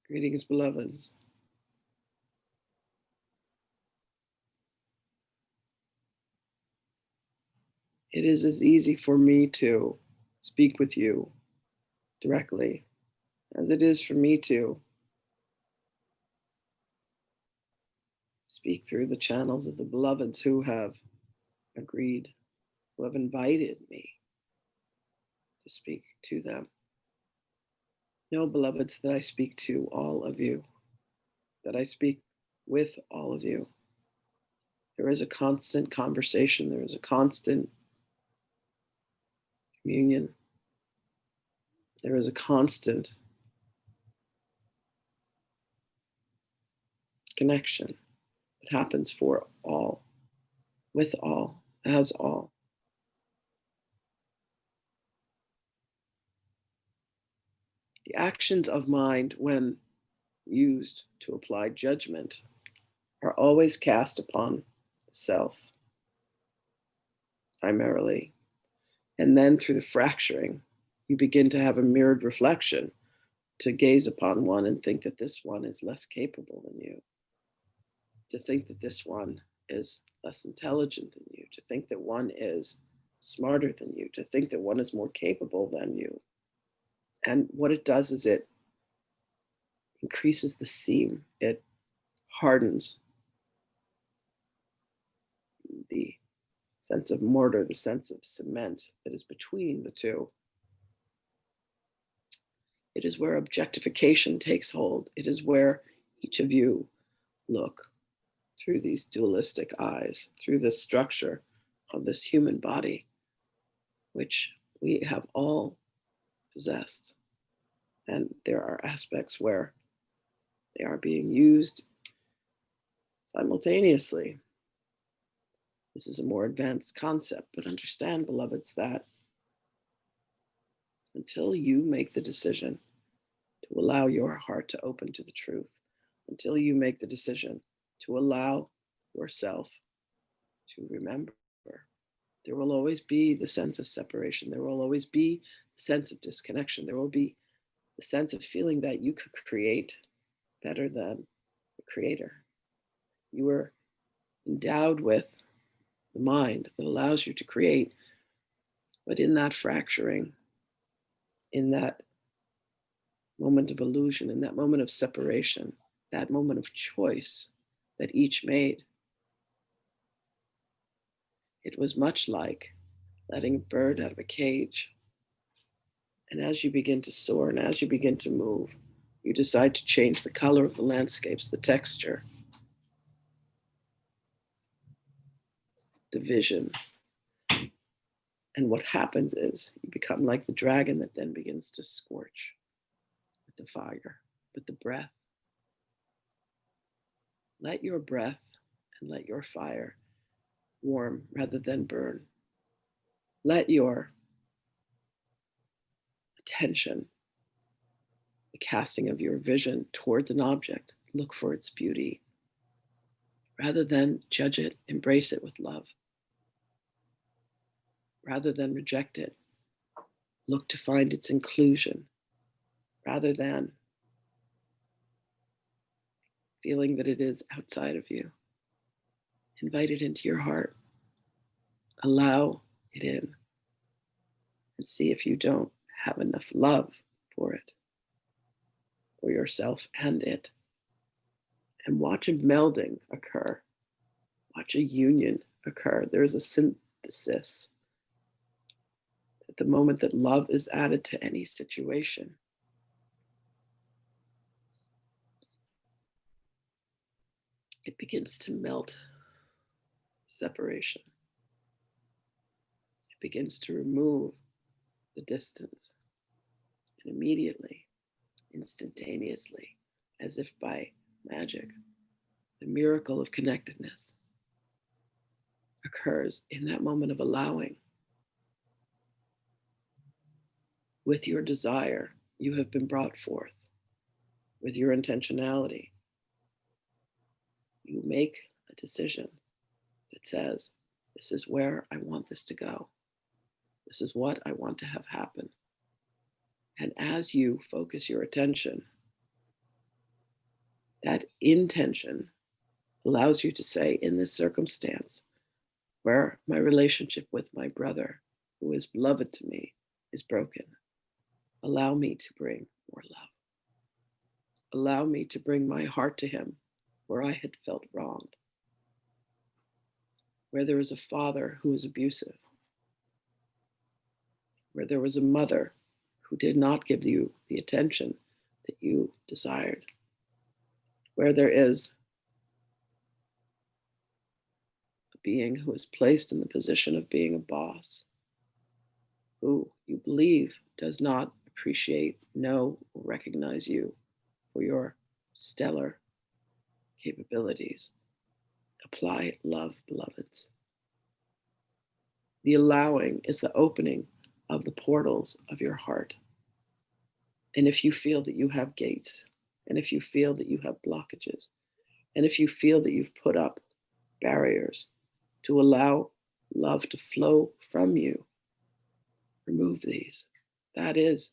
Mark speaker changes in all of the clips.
Speaker 1: Greetings, beloveds. It is as easy for me to speak with you directly as it is for me to speak through the channels of the beloveds who have agreed, who have invited me to speak to them. Know, beloveds, that I speak to all of you, that I speak with all of you. There is a constant conversation, there is a constant communion, there is a constant connection that happens for all, with all, as all. The actions of mind, when used to apply judgment, are always cast upon self primarily. And then through the fracturing, you begin to have a mirrored reflection to gaze upon one and think that this one is less capable than you, to think that this one is less intelligent than you, to think that one is smarter than you, to think that one is more capable than you. And what it does is it increases the seam, it hardens the sense of mortar, the sense of cement that is between the two. It is where objectification takes hold. It is where each of you look through these dualistic eyes, through the structure of this human body, which we have all possessed. And there are aspects where they are being used simultaneously. This is a more advanced concept, but understand, beloveds, that until you make the decision to allow your heart to open to the truth, until you make the decision to allow yourself to remember, there will always be the sense of separation. There will always be the sense of disconnection. There will be the sense of feeling that you could create better than the creator. You were endowed with the mind that allows you to create, but in that fracturing, in that moment of illusion, in that moment of separation, that moment of choice that each made, it was much like letting a bird out of a cage. And as you begin to soar and as you begin to move, you decide to change the color of the landscapes, the texture, the vision. And what happens is you become like the dragon that then begins to scorch with the fire, with the breath. Let your breath and let your fire warm rather than burn. Let your attention, the casting of your vision towards an object, look for its beauty. Rather than judge it, embrace it with love. Rather than reject it, look to find its inclusion. Rather than feeling that it is outside of you, invite it into your heart. Allow it in and see if you don't have enough love for it, for yourself and it. And watch a melding occur. Watch a union occur. There's a synthesis. At the moment that love is added to any situation, it begins to melt separation. It begins to remove the distance. And immediately, instantaneously, as if by magic, the miracle of connectedness occurs in that moment of allowing. With your desire, you have been brought forth. With your intentionality, you make a decision that says, this is where I want this to go. This is what I want to have happen. And as you focus your attention That intention allows you to say, in this circumstance, where my relationship with my brother, who is beloved to me, is broken, allow me to bring more love. Allow me to bring my heart to him where I had felt wronged, where there was a father who was abusive, where there was a mother who did not give you the attention that you desired, where there is a being who is placed in the position of being a boss, who you believe does not appreciate, know, or recognize you for your stellar capabilities. Apply love, beloveds. The allowing is the opening of the portals of your heart. And if you feel that you have gates, and if you feel that you have blockages, and if you feel that you've put up barriers to allow love to flow from you, remove these. That is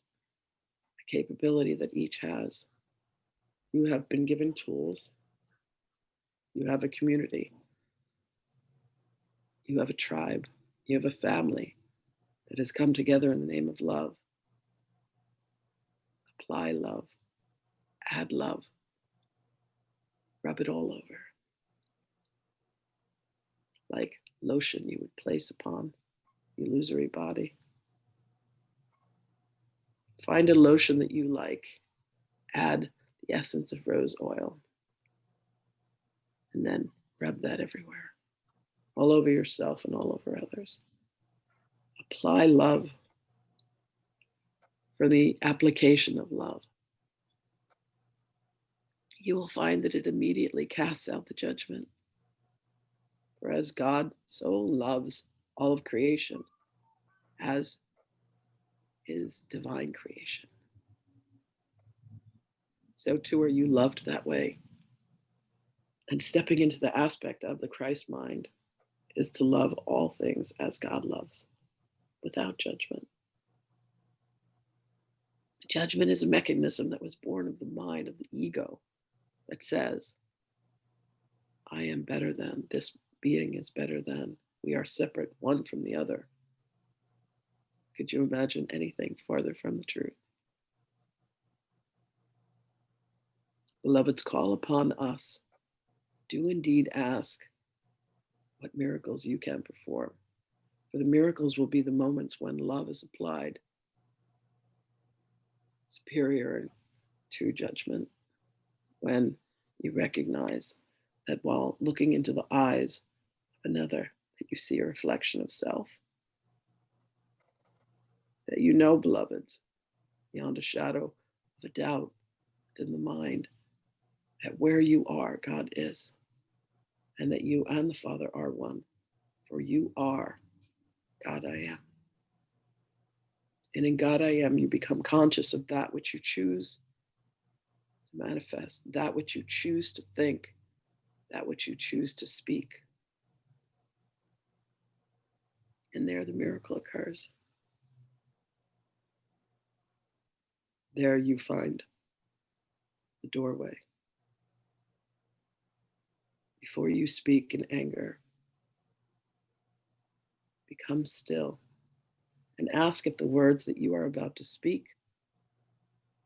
Speaker 1: a capability that each has. You have been given tools. You have a community. You have a tribe. You have a family that has come together in the name of love. Apply love. Add love. Rub it all over. Like lotion you would place upon the illusory body. Find a lotion that you like. Add the essence of rose oil. And then rub that everywhere, all over yourself and all over others. Apply love for the application of love. You will find that it immediately casts out the judgment. For as God so loves all of creation as his divine creation, so too are you loved that way. And stepping into the aspect of the Christ mind is to love all things as God loves, without judgment. Judgment is a mechanism that was born of the mind of the ego that says, I am better than, this being is better than, we are separate one from the other. Could you imagine anything farther from the truth? Beloveds, call upon us. Do indeed ask what miracles you can perform. For the miracles will be the moments when love is applied, superior and true judgment, when you recognize that while looking into the eyes of another, that you see a reflection of self. That you know, beloveds, beyond a shadow of a doubt within the mind, that where you are, God is, and that you and the Father are one, for you are God I am. And in God I am, you become conscious of that which you choose to manifest, that which you choose to think, that which you choose to speak. And there the miracle occurs. There you find the doorway. Before you speak in anger, become still and ask if the words that you are about to speak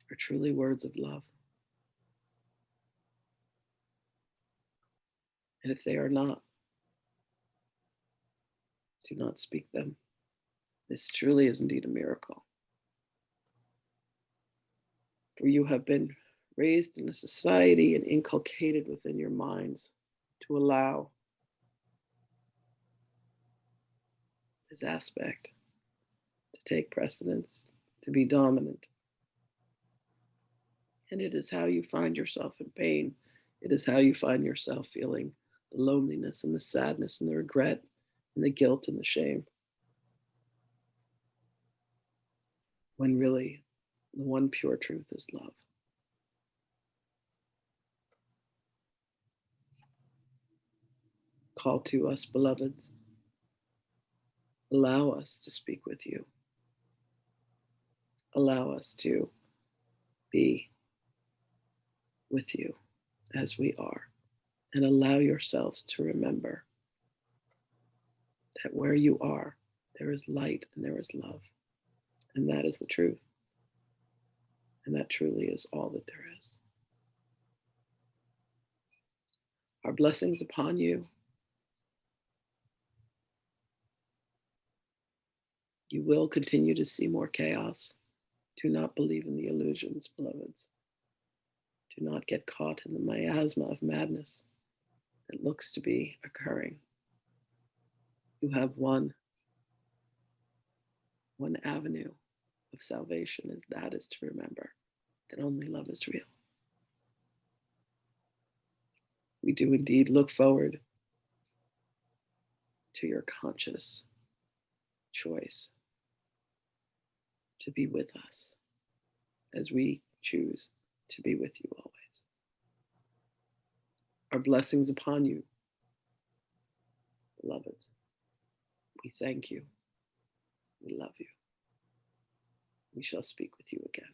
Speaker 1: are truly words of love. And if they are not, do not speak them. This truly is indeed a miracle. For you have been raised in a society and inculcated within your minds to allow this aspect to take precedence, to be dominant. And it is how you find yourself in pain. It is how you find yourself feeling the loneliness and the sadness and the regret and the guilt and the shame. When really the one pure truth is love. Call to us, beloveds. Allow us to speak with you. Allow us to be with you. as we are, and allow yourselves to remember that where you are, there is light and there is love. And that is the truth. And that truly is all that there is. Our blessings upon you. You will continue to see more chaos. Do not believe in the illusions, beloveds. Do not get caught in the miasma of madness that looks to be occurring. You have one avenue of salvation, and that is to remember that only love is real. We do indeed look forward to your conscious choice to be with us as we choose to be with you always. Our blessings upon you, beloveds. We thank you. We love you. We shall speak with you again.